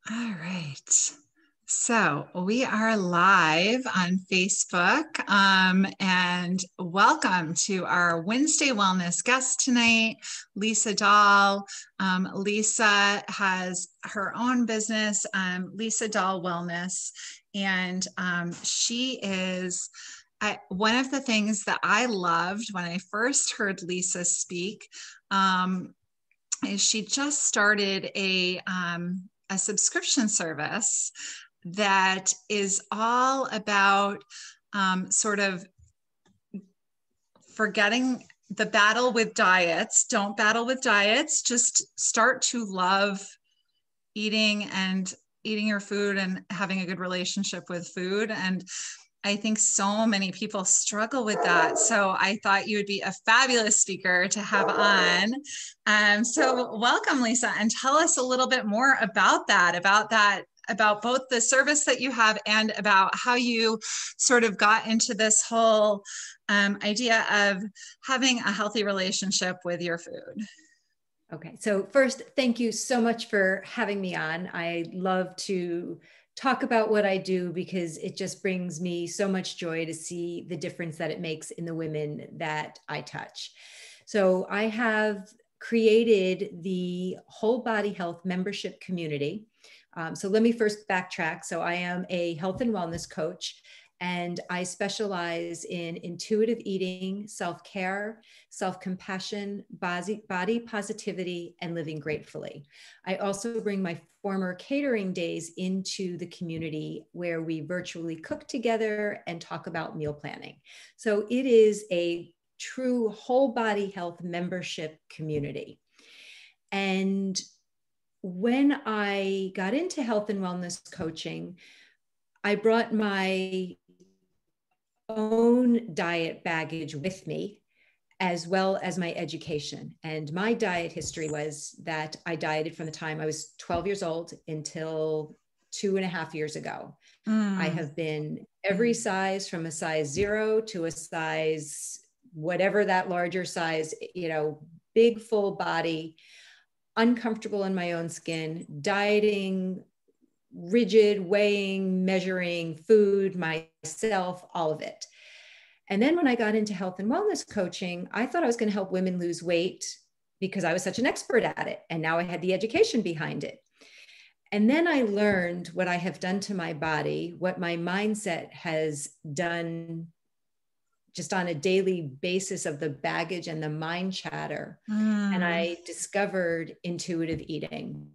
All right. So we are live on Facebook, and welcome to our Wednesday Wellness guest tonight, Lisa Dahl. Lisa has her own business, Lisa Dahl Wellness, and she is one of the things that I loved when I first heard Lisa speak. Is she just started a subscription service that is all about sort of forgetting the battle with diets. Don't battle with diets. Just start to love eating your food and having a good relationship with food. And I think so many people struggle with that. So I thought you would be a fabulous speaker to have on. So welcome, Lisa, and tell us a little bit more about both the service that you have and about how you sort of got into this whole idea of having a healthy relationship with your food. Okay. So first, thank you so much for having me on. I love to talk about what I do because it just brings me so much joy to see the difference that it makes in the women that I touch. So I have created the Whole Body Health membership community. So let me first backtrack. So I am a health and wellness coach, and I specialize in intuitive eating, self-care, self-compassion, body positivity, and living gratefully. I also bring my former catering days into the community where we virtually cook together and talk about meal planning. So it is a true whole body health membership community. And when I got into health and wellness coaching, I brought my own diet baggage with me, as well as my education. And my diet history was that I dieted from the time I was 12 years old until 2.5 years ago. I have been every size, from a size 0 to a size, whatever that larger size, big full body, uncomfortable in my own skin, dieting, rigid, weighing, measuring food, myself, all of it. And then when I got into health and wellness coaching, I thought I was going to help women lose weight because I was such an expert at it. And now I had the education behind it. And then I learned what I have done to my body, what my mindset has done just on a daily basis of the baggage and the mind chatter. And I discovered intuitive eating.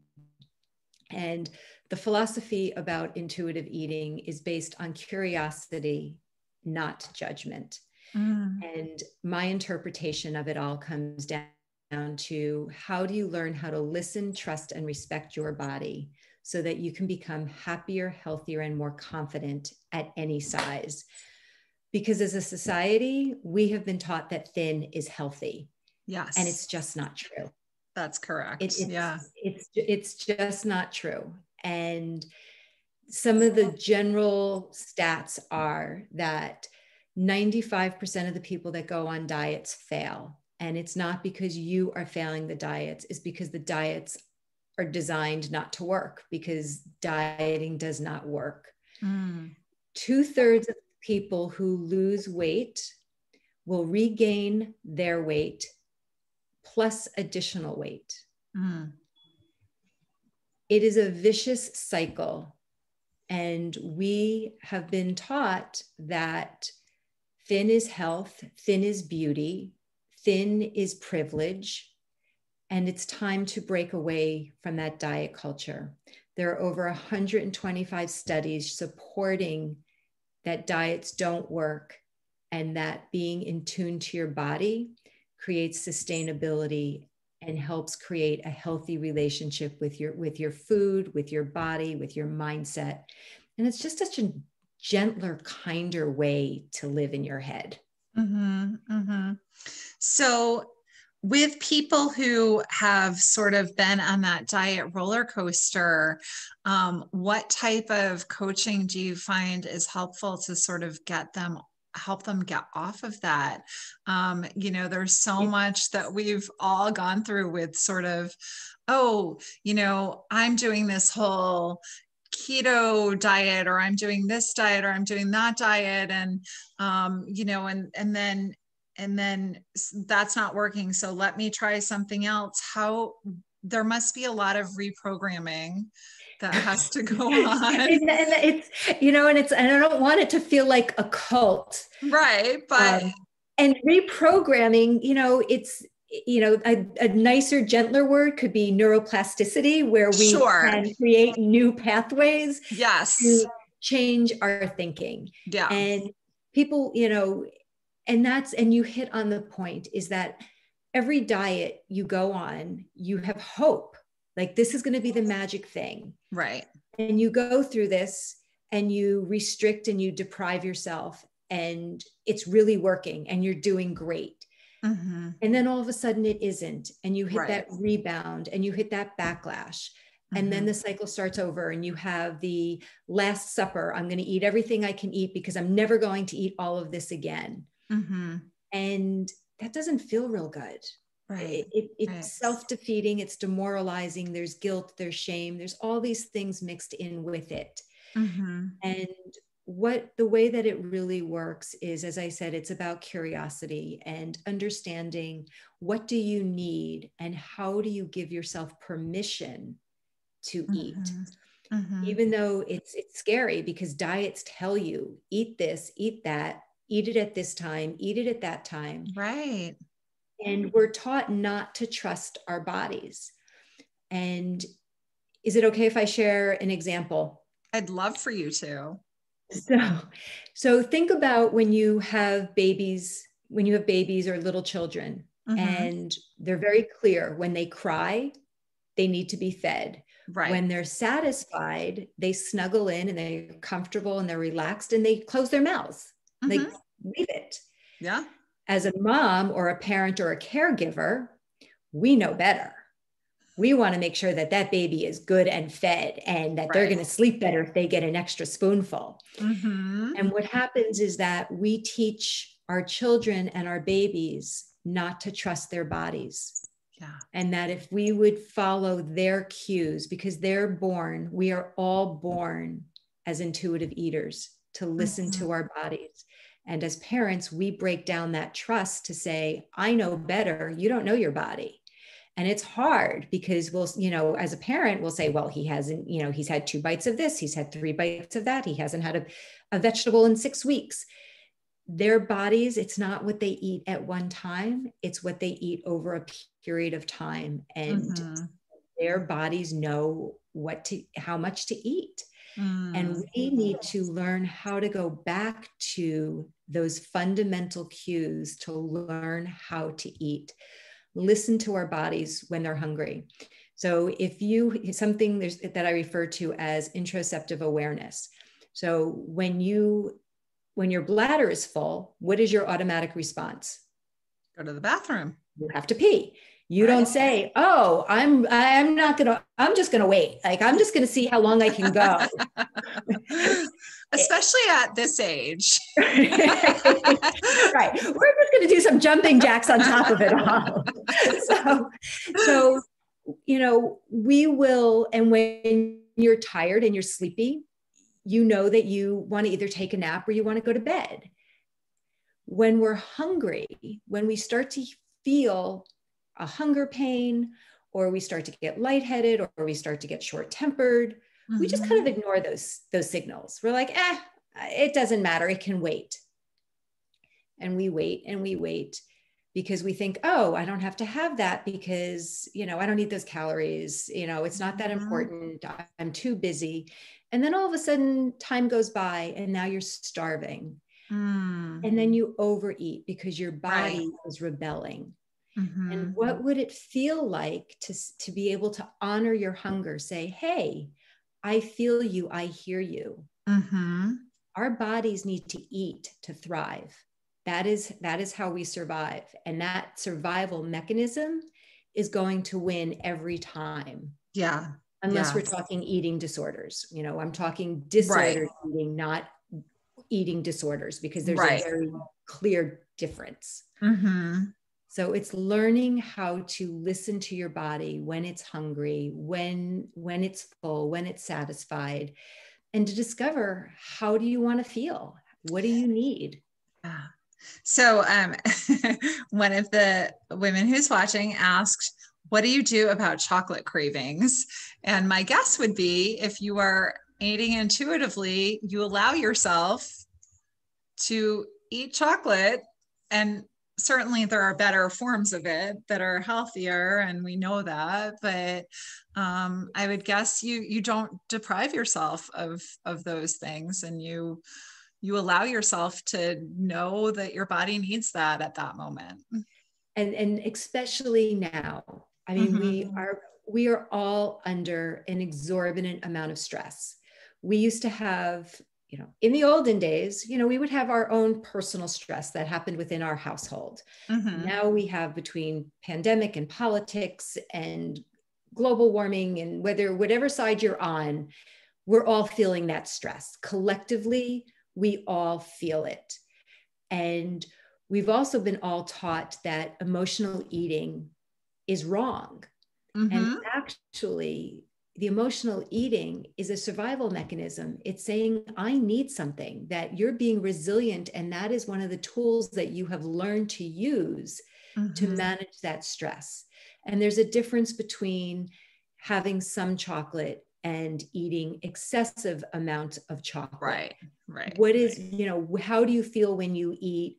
And the philosophy about intuitive eating is based on curiosity, not judgment. And my interpretation of it all comes down to, how do you learn how to listen, trust, and respect your body so that you can become happier, healthier, and more confident at any size? Because as a society, we have been taught that thin is healthy. Yes. And it's just not true. That's correct. It's just not true. And some of the general stats are that 95% of the people that go on diets fail. And it's not because you are failing the diets, it's because the diets are designed not to work, because dieting does not work. 2/3 of people who lose weight will regain their weight plus additional weight. It is a vicious cycle. And we have been taught that thin is health, thin is beauty, thin is privilege. And it's time to break away from that diet culture. There are over 125 studies supporting that diets don't work, and that being in tune to your body creates sustainability and helps create a healthy relationship with your food, with your body, with your mindset. And it's just such a gentler, kinder way to live in your head. So with people who have sort of been on that diet roller coaster, what type of coaching do you find is helpful to sort of get them help them get off of that. There's so much that we've all gone through with sort of, oh, I'm doing this whole keto diet, or I'm doing this diet, or I'm doing that diet. And, and then that's not working. So let me try something else. There must be a lot of reprogramming that has to go on. and it's, and I don't want it to feel like a cult. Right. But, and reprogramming, it's, a nicer, gentler word could be neuroplasticity, where we can create new pathways to change our thinking. Yeah. And people, and you hit on the point, is that every diet you go on, you have hope. Like, this is going to be the magic thing. Right. And you go through this and you restrict and you deprive yourself, and it's really working and you're doing great. Mm-hmm. And then all of a sudden it isn't. And you hit that rebound and you hit that backlash. And then the cycle starts over, and you have the Last Supper. I'm going to eat everything I can eat because I'm never going to eat all of this again. Mm-hmm. And that doesn't feel real good. Right. It's self-defeating. It's demoralizing. There's guilt, there's shame. There's all these things mixed in with it. Mm-hmm. And the way that it really works is, as I said, it's about curiosity and understanding, what do you need and how do you give yourself permission to eat? Mm-hmm. Even though it's scary, because diets tell you, eat this, eat that, eat it at this time, eat it at that time. Right. And we're taught not to trust our bodies. And is it okay if I share an example? I'd love for you to. So think about when you have babies or little children, and they're very clear. When they cry, they need to be fed. Right. When they're satisfied, they snuggle in and they're comfortable and they're relaxed and they close their mouths. They leave it. Yeah. As a mom or a parent or a caregiver, we know better. We want to make sure that that baby is good and fed, and that they're going to sleep better if they get an extra spoonful. And what happens is that we teach our children and our babies not to trust their bodies. Yeah. And that if we would follow their cues, because we are all born as intuitive eaters, to listen to our bodies. And as parents, we break down that trust to say, I know better. You don't know your body. And it's hard, because as a parent, we'll say, well, he hasn't, he's had 2 bites of this. He's had 3 bites of that. He hasn't had a vegetable in 6 weeks. Their bodies, it's not what they eat at one time. It's what they eat over a period of time. And their bodies know how much to eat. And we need to learn how to go back to those fundamental cues to learn how to eat. Listen to our bodies when they're hungry. So something that I refer to as interoceptive awareness. So when your bladder is full, what is your automatic response? Go to the bathroom. You have to pee. You don't say, oh, I'm just going to wait. Like, I'm just going to see how long I can go. Especially at this age. Right. We're just going to do some jumping jacks on top of it all. So, we will, and when you're tired and you're sleepy, that you want to either take a nap or you want to go to bed. When we're hungry, when we start to feel a hunger pain, or we start to get lightheaded, or we start to get short-tempered, we just kind of ignore those signals. We're like, it doesn't matter. It can wait. And we wait because we think, oh, I don't have to have that because, I don't need those calories. It's not that important. I'm too busy. And then all of a sudden time goes by and now you're starving. And then you overeat because your body is rebelling. And what would it feel like to be able to honor your hunger? Say, hey, I feel you. I hear you. Our bodies need to eat to thrive. That is how we survive. And that survival mechanism is going to win every time. Yeah. Unless we're talking eating disorders. I'm talking disordered eating, not eating disorders, because there's Right. a very clear difference. Mm-hmm. So it's learning how to listen to your body when it's hungry, when it's full, when it's satisfied, and to discover, how do you want to feel? What do you need? Yeah. So one of the women who's watching asked, what do you do about chocolate cravings? And my guess would be, if you are eating intuitively, you allow yourself to eat chocolate. And certainly there are better forms of it that are healthier, and we know that, but I would guess you don't deprive yourself of those things, and you allow yourself to know that your body needs that at that moment. And especially now, I mean, Mm-hmm. we are all under an exorbitant amount of stress. We used to have, in the olden days, we would have our own personal stress that happened within our household. Mm-hmm. Now we have, between pandemic and politics and global warming, and whatever side you're on, we're all feeling that stress. Collectively, we all feel it. And we've also been all taught that emotional eating is wrong. And Mm-hmm. actually, the emotional eating is a survival mechanism. It's saying, I need something, that you're being resilient. And that is one of the tools that you have learned to use to Mm-hmm. manage that stress. And there's a difference between having some chocolate and eating excessive amounts of chocolate. Right. What is, how do you feel when you eat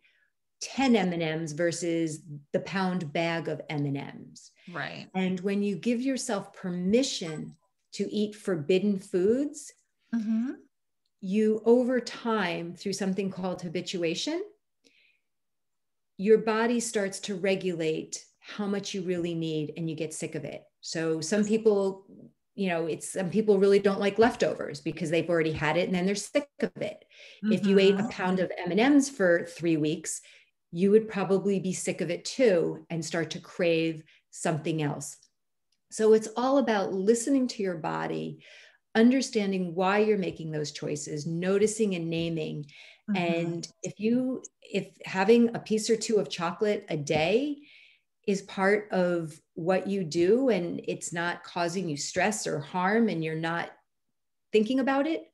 10 M&Ms versus the pound bag of M&Ms? Right. And when you give yourself permission to eat forbidden foods, Mm-hmm. you, over time, through something called habituation, your body starts to regulate how much you really need, and you get sick of it. So some people, some people really don't like leftovers because they've already had it and then they're sick of it. If you ate a Mm-hmm. pound of M&Ms for 3 weeks, you would probably be sick of it too and start to crave something else. So it's all about listening to your body, understanding why you're making those choices, noticing and naming. Mm-hmm. And if having a piece or two of chocolate a day is part of what you do, and it's not causing you stress or harm, and you're not thinking about it,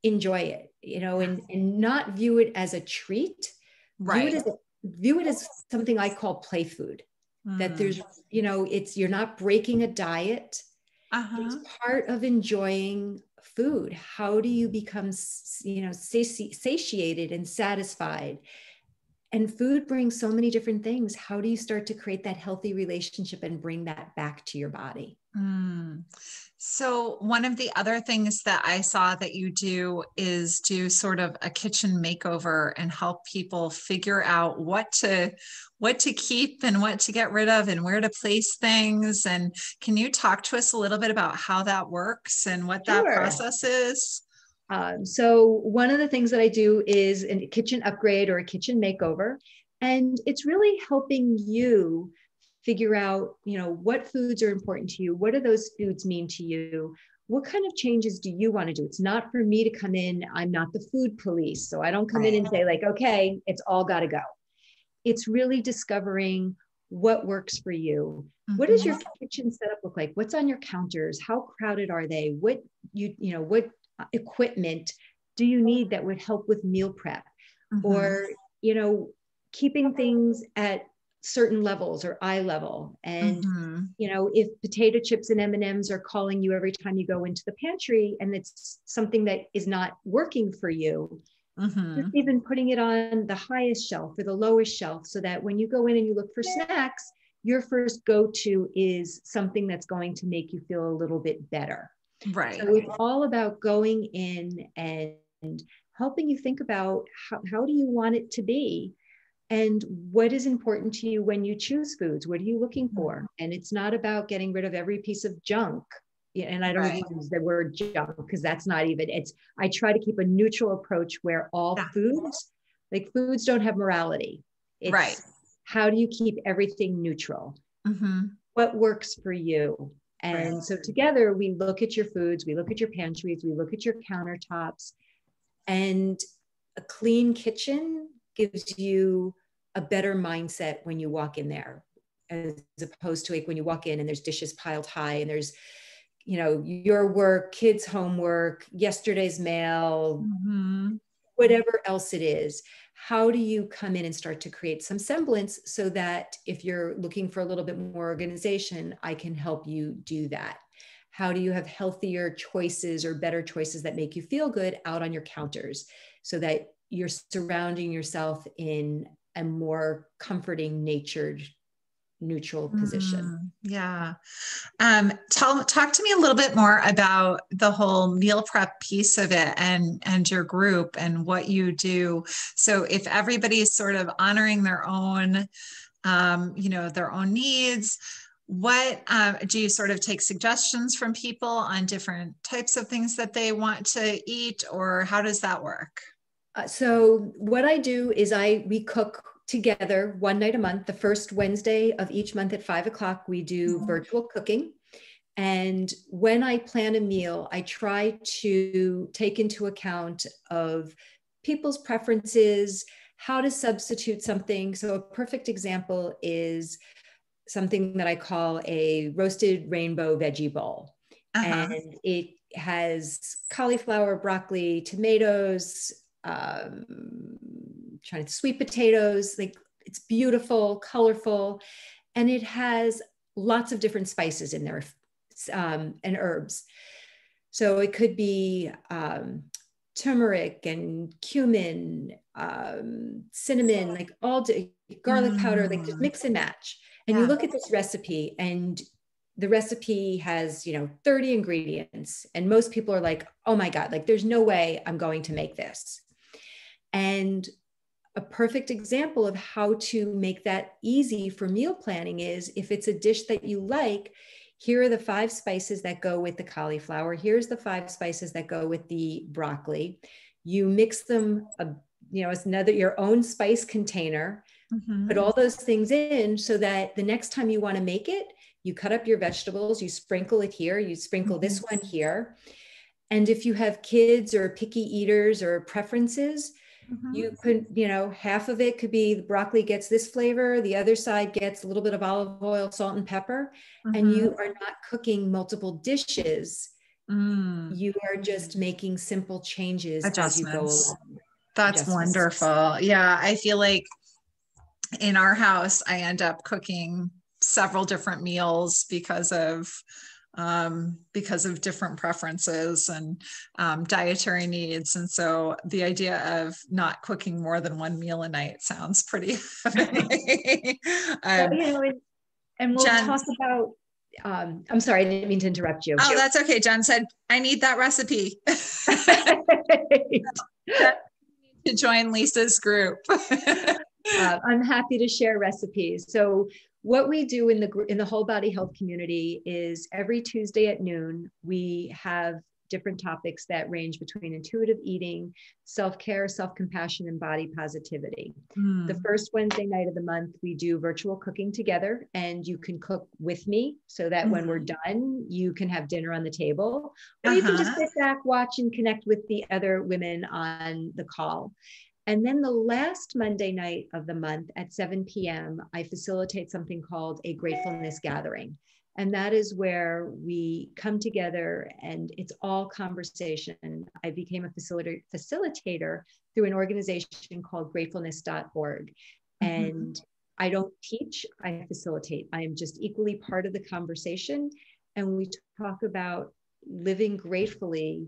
enjoy it, and not view it as a treat. Right. View it as something I call play food. That Mm. there's, you're not breaking a diet. It's Uh-huh. part of enjoying food. How do you become, satiated and satisfied? And food brings so many different things. How do you start to create that healthy relationship and bring that back to your body? Mm. So one of the other things that I saw that you do is do sort of a kitchen makeover and help people figure out what to keep and what to get rid of and where to place things. And can you talk to us a little bit about how that works and what that Sure. process is? So one of the things that I do is a kitchen upgrade or a kitchen makeover. And it's really helping you figure out, what foods are important to you. What do those foods mean to you? What kind of changes do you want to do? It's not for me to come in. I'm not the food police. So I don't come in Right. and say like, okay, it's all got to go. It's really discovering what works for you. What does Mm-hmm. your kitchen setup look like? What's on your counters? How crowded are they? What what equipment do you need that would help with meal prep? Mm-hmm. Or, keeping things at certain levels or eye level. And, Mm-hmm. if potato chips and M&Ms are calling you every time you go into the pantry and it's something that is not working for you, just Mm-hmm. even putting it on the highest shelf or the lowest shelf, so that when you go in and you look for snacks, your first go-to is something that's going to make you feel a little bit better. Right. So it's all about going in and helping you think about how do you want it to be, and what is important to you when you choose foods. What are you looking for? And it's not about getting rid of every piece of junk. And I don't Right. even use the word junk because that's not even, I try to keep a neutral approach where all Yeah. foods don't have morality. Right. It's how do you keep everything neutral? Mm-hmm. What works for you? Right. And so together we look at your foods, we look at your pantries, we look at your countertops, and a clean kitchen gives you a better mindset when you walk in there, as opposed to like when you walk in and there's dishes piled high and there's, you know, your work, kids' homework, yesterday's mail, whatever else it is. How do you come in and start to create some semblance so that if you're looking for a little bit more organization, I can help you do that? How do you have healthier choices or better choices that make you feel good out on your counters so that you're surrounding yourself in a more comforting, natured, neutral position? Yeah. Talk to me a little bit more about the whole meal prep piece of it and your group and what you do. So if everybody's sort of honoring their own, their own needs, what do you sort of take suggestions from people on different types of things that they want to eat, or how does that work? So what I do is we cook together one night a month. The first Wednesday of each month at 5 o'clock, we do virtual cooking. And when I plan a meal, I try to take into account of people's preferences, how to substitute something. So a perfect example is something that I call a roasted rainbow veggie bowl. And it has cauliflower, broccoli, tomatoes, sweet potatoes. Like, it's beautiful, colorful, and it has lots of different spices in there, and herbs. So it could be turmeric and cumin, cinnamon, like garlic powder, like just mix and match. And you look at this recipe, and the recipe has, 30 ingredients. And most people are like, oh my God, like there's no way I'm going to make this. And a perfect example of how to make that easy for meal planning is, if it's a dish that you like, here are the 5 spices that go with the cauliflower. Here's the 5 spices that go with the broccoli. You mix them, it's your own spice container, put all those things in so that the next time you want to make it, you cut up your vegetables, you sprinkle it here, you sprinkle this one here. And if you have kids or picky eaters or preferences, you could, half of it could be the broccoli gets this flavor, the other side gets a little bit of olive oil, salt, and pepper. And you are not cooking multiple dishes. You are just making simple changes as you go along. That's wonderful. Yeah, I feel like in our house, I end up cooking several different meals because of different preferences and dietary needs. And so the idea of not cooking more than one meal a night sounds pretty heavenly. And we'll talk about, I'm sorry, I didn't mean to interrupt you. Oh, that's okay. Jen said, I need that recipe. To join Lisa's group. I'm happy to share recipes. So what we do in the whole body health community is every Tuesday at noon, we have different topics that range between intuitive eating, self-care, self-compassion, and body positivity. The first Wednesday night of the month, we do virtual cooking together, and you can cook with me so that when we're done, you can have dinner on the table, or you can just sit back, watch, and connect with the other women on the call. And then the last Monday night of the month at 7 p.m., I facilitate something called a gratefulness gathering. And that is where we come together and it's all conversation. I became a facilitator through an organization called gratefulness.org. And I don't teach, I facilitate. I am just equally part of the conversation. And we talk about living gratefully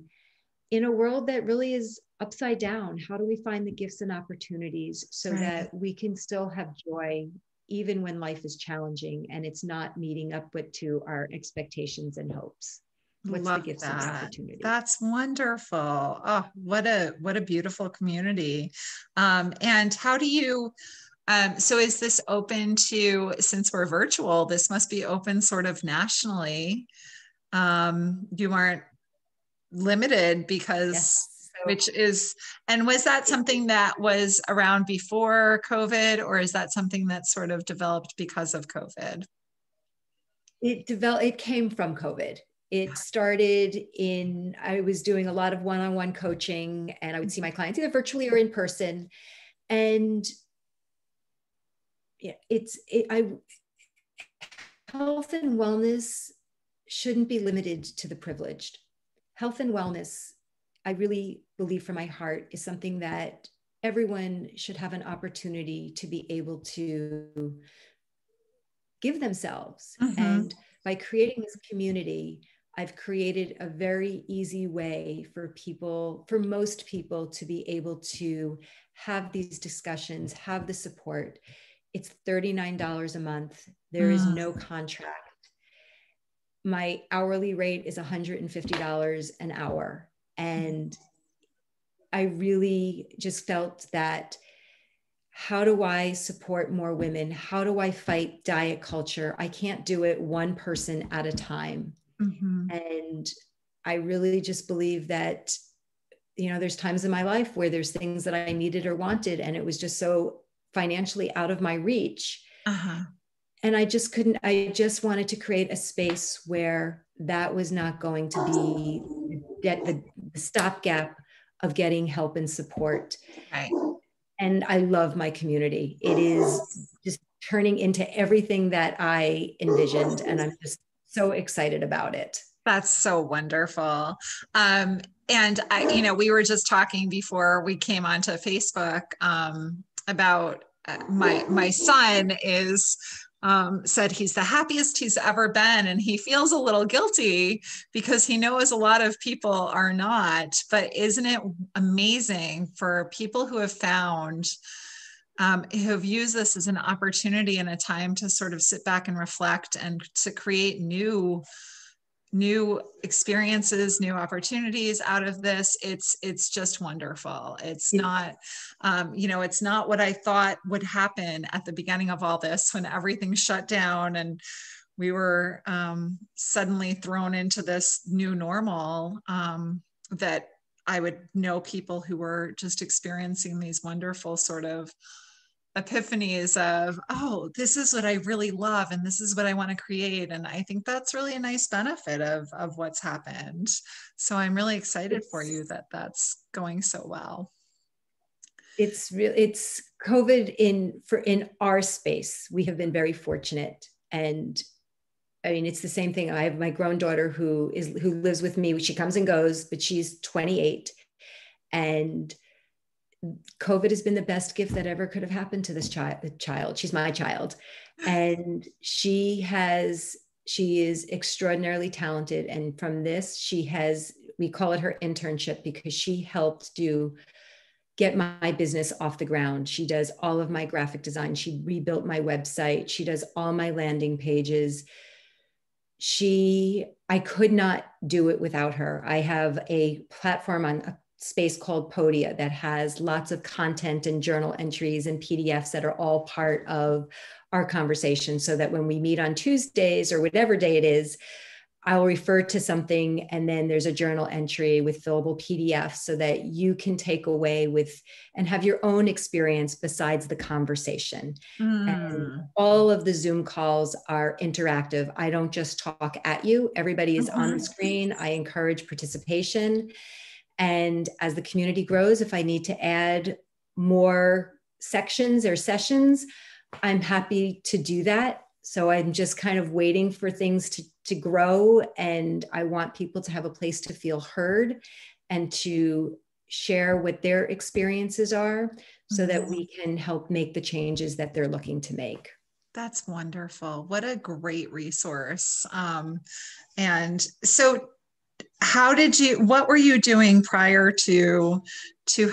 in a world that really is upside down. How do we find the gifts and opportunities so that we can still have joy even when life is challenging and it's not meeting up to our expectations and hopes? What's the gifts and opportunities? That's wonderful. Oh, what a beautiful community. And how do you, so is this open to, since we're virtual, this must be open sort of nationally. You aren't limited because which is, and was that something that was around before COVID, or is that something that sort of developed because of COVID? It came from COVID. It started I was doing a lot of one-on-one coaching, and I would see my clients either virtually or in person. And yeah, health and wellness shouldn't be limited to the privileged. Health and wellness, I really believe from my heart, is something that everyone should have an opportunity to be able to give themselves. And by creating this community, I've created a very easy way for most people to be able to have these discussions, have the support. It's $39 a month. There is no contract. My hourly rate is $150 an hour. And I really just felt that, how do I support more women? How do I fight diet culture? I can't do it one person at a time. And I really just believe that, there's times in my life where there's things that I needed or wanted, and it was just so financially out of my reach. And I just wanted to create a space where that was not going to be the stopgap of getting help and support. Right. And I love my community. It is just turning into everything that I envisioned. And I'm just so excited about it. That's so wonderful. And we were just talking before we came onto Facebook about my son said he's the happiest he's ever been, and he feels a little guilty because he knows a lot of people are not. But isn't it amazing for people who have found, who have used this as an opportunity and a time to sort of sit back and reflect and to create new experiences, new opportunities out of this. It's just wonderful. It's not, it's not what I thought would happen at the beginning of all this, when everything shut down and we were suddenly thrown into this new normal, that I would know people who were just experiencing these wonderful sort of epiphanies of, oh, this is what I really love and this is what I want to create. And I think that's really a nice benefit of what's happened. So I'm really excited for you that that's going so well. It's COVID in our space. We have been very fortunate. And I mean, it's the same thing. I have my grown daughter who lives with me. She comes and goes, but she's 28. And COVID has been the best gift that ever could have happened to this child. She's my child. And she is extraordinarily talented. And from this, we call it her internship, because she helped get my business off the ground. She does all of my graphic design. She rebuilt my website. She does all my landing pages. I could not do it without her. I have a platform on a space called Podia that has lots of content and journal entries and PDFs that are all part of our conversation, so that when we meet on Tuesdays or whatever day it is, I'll refer to something, and then there's a journal entry with fillable PDFs so that you can take away and have your own experience besides the conversation. And all of the Zoom calls are interactive. I don't just talk at you. Everybody is on the screen. I encourage participation. And as the community grows, if I need to add more sections or sessions, I'm happy to do that. So I'm just kind of waiting for things to grow. And I want people to have a place to feel heard and to share what their experiences are, so that we can help make the changes that they're looking to make. That's wonderful. What a great resource. And so what were you doing prior to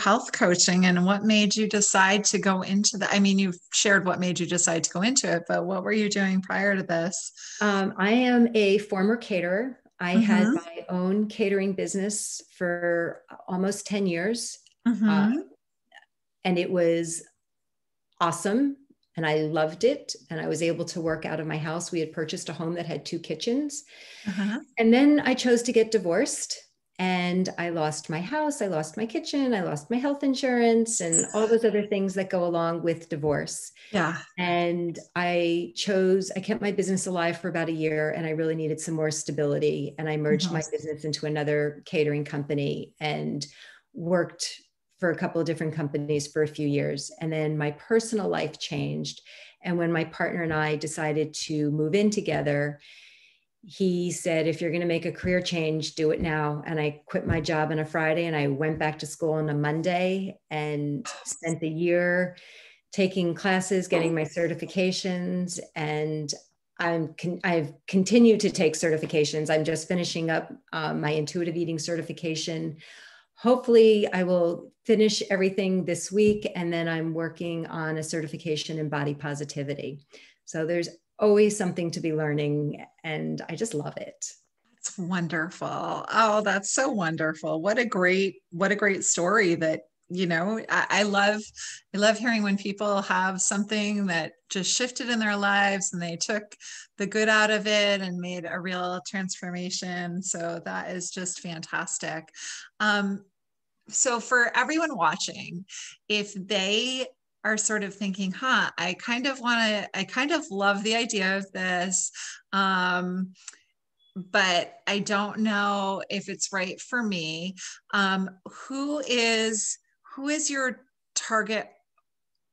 health coaching, and what made you decide to go into that? I mean, you've shared what made you decide to go into it, but what were you doing prior to this? I am a former caterer. I had my own catering business for almost 10 years. And it was awesome. And I loved it. And I was able to work out of my house. We had purchased a home that had 2 kitchens. And then I chose to get divorced. And I lost my house, I lost my kitchen, I lost my health insurance, and all those other things that go along with divorce. Yeah. And I kept my business alive for about a year, and I really needed some more stability. And I merged my business into another catering company and worked for a couple of different companies for a few years. And then my personal life changed. And when my partner and I decided to move in together, he said, if you're going to make a career change, do it now. And I quit my job on a Friday and I went back to school on a Monday and spent the year taking classes, getting my certifications. And I've continued to take certifications. I'm just finishing up my intuitive eating certification. Hopefully I will finish everything this week. And then I'm working on a certification in body positivity. So there's always something to be learning, and I just love it. It's wonderful. Oh, that's so wonderful. What a great story that, I love hearing when people have something that just shifted in their lives and they took the good out of it and made a real transformation. So that is just fantastic. So for everyone watching, if they are sort of thinking, I kind of love the idea of this. But I don't know if it's right for me. Who is your target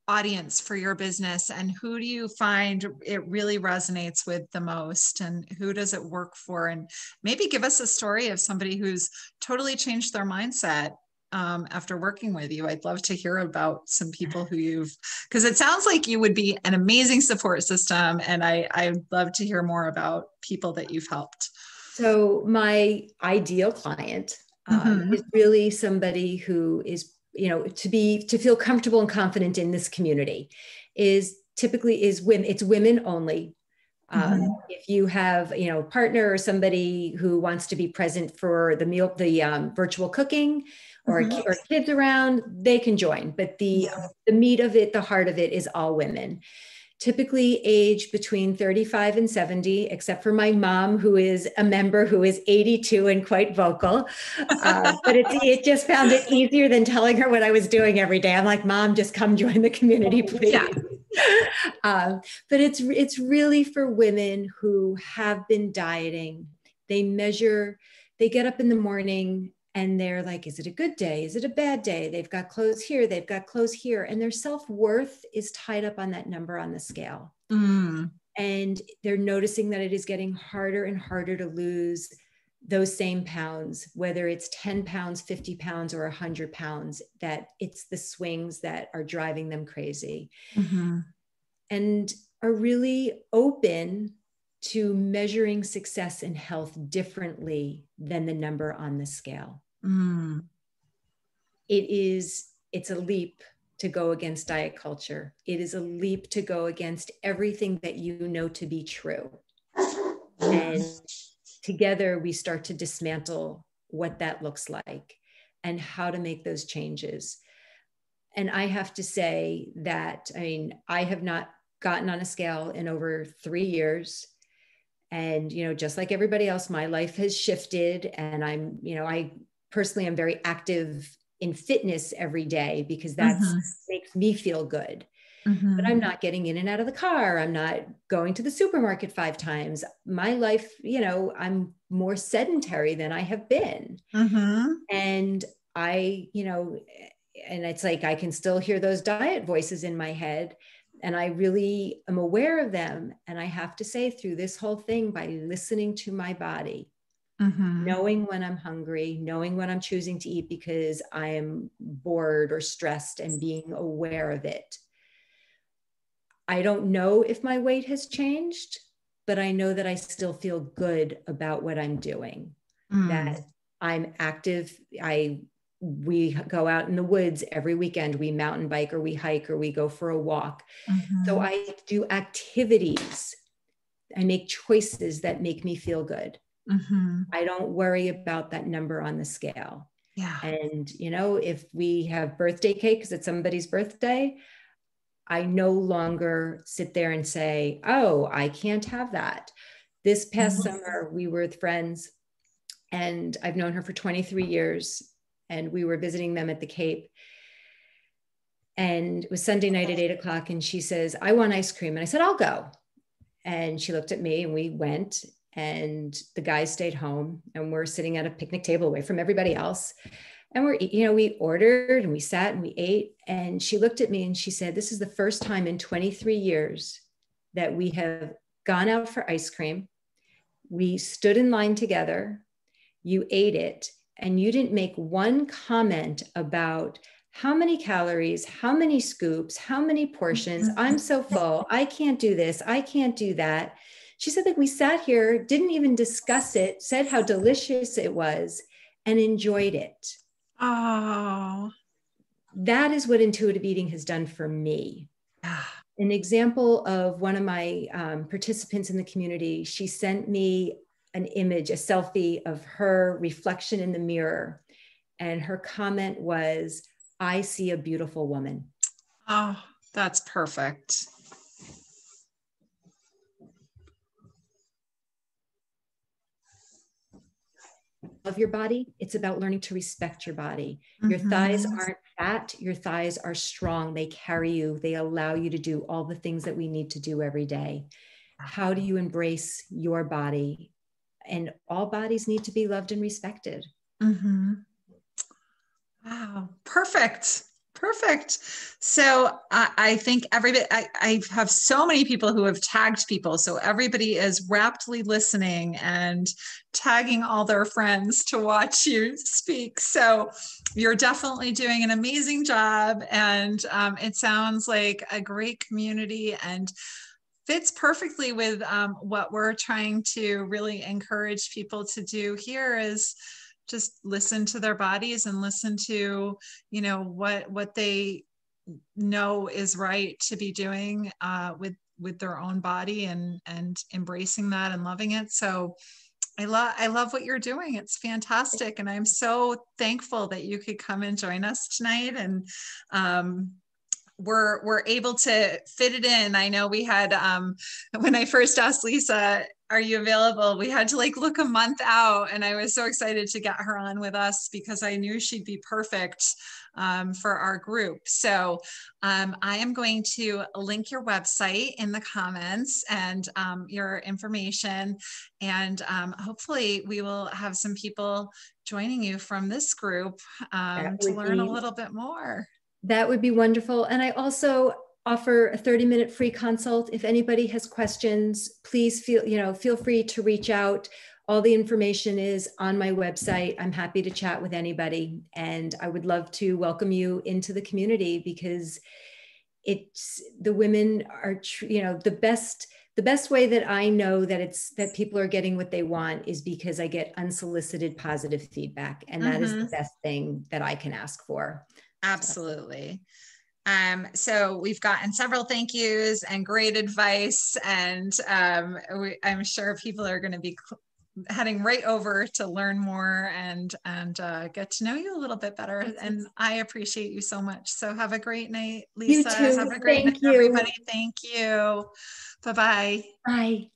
audience for your business, and who do you find it really resonates with the most, and who does it work for? And maybe give us a story of somebody who's totally changed their mindset after working with you. I'd love to hear about some people who because it sounds like you would be an amazing support system. And I'd love to hear more about people that you've helped. So my ideal client is really somebody who is, to feel comfortable and confident in this community is women. It's women only. If you have, a partner or somebody who wants to be present for the meal, the virtual cooking, or kids around, they can join. But the meat of it, the heart of it, is all women. Typically age between 35 and 70, except for my mom, who is a member who is 82 and quite vocal. But it just found it easier than telling her what I was doing every day. I'm like, Mom, just come join the community, please. Yeah. But it's really for women who have been dieting. They get up in the morning and they're like, is it a good day? Is it a bad day? They've got clothes here, they've got clothes here. And their self-worth is tied up on that number on the scale. And they're noticing that it is getting harder and harder to lose those same pounds, whether it's 10 pounds, 50 pounds, or 100 pounds, that it's the swings that are driving them crazy. And are really open to measuring success and health differently than the number on the scale. It's a leap to go against diet culture. It is a leap to go against everything that you know to be true. And together we start to dismantle what that looks like and how to make those changes. And I have to say that, I have not gotten on a scale in over 3 years. And, just like everybody else, my life has shifted. And I personally am very active in fitness every day because that makes me feel good. But I'm not getting in and out of the car. I'm not going to the supermarket 5 times. My life, I'm more sedentary than I have been. And and it's like, I can still hear those diet voices in my head. And I really am aware of them. And I have to say, through this whole thing, by listening to my body, knowing when I'm hungry, knowing when I'm choosing to eat because I am bored or stressed, and being aware of it. I don't know if my weight has changed, but I know that I still feel good about what I'm doing, that I'm active. We go out in the woods every weekend. We mountain bike, or we hike, or we go for a walk. So I do activities. I make choices that make me feel good. I don't worry about that number on the scale. Yeah. And, if we have birthday cake because it's somebody's birthday, I no longer sit there and say, oh, I can't have that. This past summer, we were with friends And I've known her for 23 years. And we were visiting them at the Cape. And it was Sunday night at 8 o'clock. And she says, I want ice cream. And I said, I'll go. And she looked at me and we went, and the guys stayed home, and we're sitting at a picnic table away from everybody else. And we ordered and we sat and we ate. And she looked at me and she said, this is the first time in 23 years that we have gone out for ice cream. We stood in line together. You ate it, and you didn't make one comment about how many calories, how many scoops, how many portions. I'm so full. I can't do this. I can't do that. She said that we sat here, didn't even discuss it, said how delicious it was, and enjoyed it. Oh, that is what intuitive eating has done for me. An example of one of my participants in the community, she sent me an image, a selfie of her reflection in the mirror. And her comment was, I see a beautiful woman. Oh, that's perfect. Love your body. It's about learning to respect your body. Your thighs aren't fat. Your thighs are strong. They carry you. They allow you to do all the things that we need to do every day. How do you embrace your body? And all bodies need to be loved and respected. Wow. Perfect. Perfect. So I think everybody, I have so many people who have tagged people. So everybody is raptly listening and tagging all their friends to watch you speak. So you're definitely doing an amazing job. And it sounds like a great community and fits perfectly with what we're trying to really encourage people to do here is just listen to their bodies and listen to, you know, what they know is right to be doing with their own body and embracing that and loving it. So I love what you're doing. It's fantastic. And I'm so thankful that you could come and join us tonight. And we're able to fit it in. I know we had, when I first asked Lisa, are you available? We had to like look a month out, and I was so excited to get her on with us because I knew she'd be perfect for our group. So I am going to link your website in the comments and your information. And hopefully we will have some people joining you from this group to learn a little bit more. That would be wonderful. And I also offer a 30-minute free consult. If anybody has questions, please feel free to reach out. All the information is on my website. I'm happy to chat with anybody. And I would love to welcome you into the community because the women are, the best way that I know that people are getting what they want is because I get unsolicited positive feedback. And that is the best thing that I can ask for. Absolutely. So we've gotten several thank yous and great advice, and I'm sure people are going to be heading right over to learn more and get to know you a little bit better. And I appreciate you so much. So have a great night, Lisa. You too. Have a great night, everybody. Thank you. Bye-bye. Bye.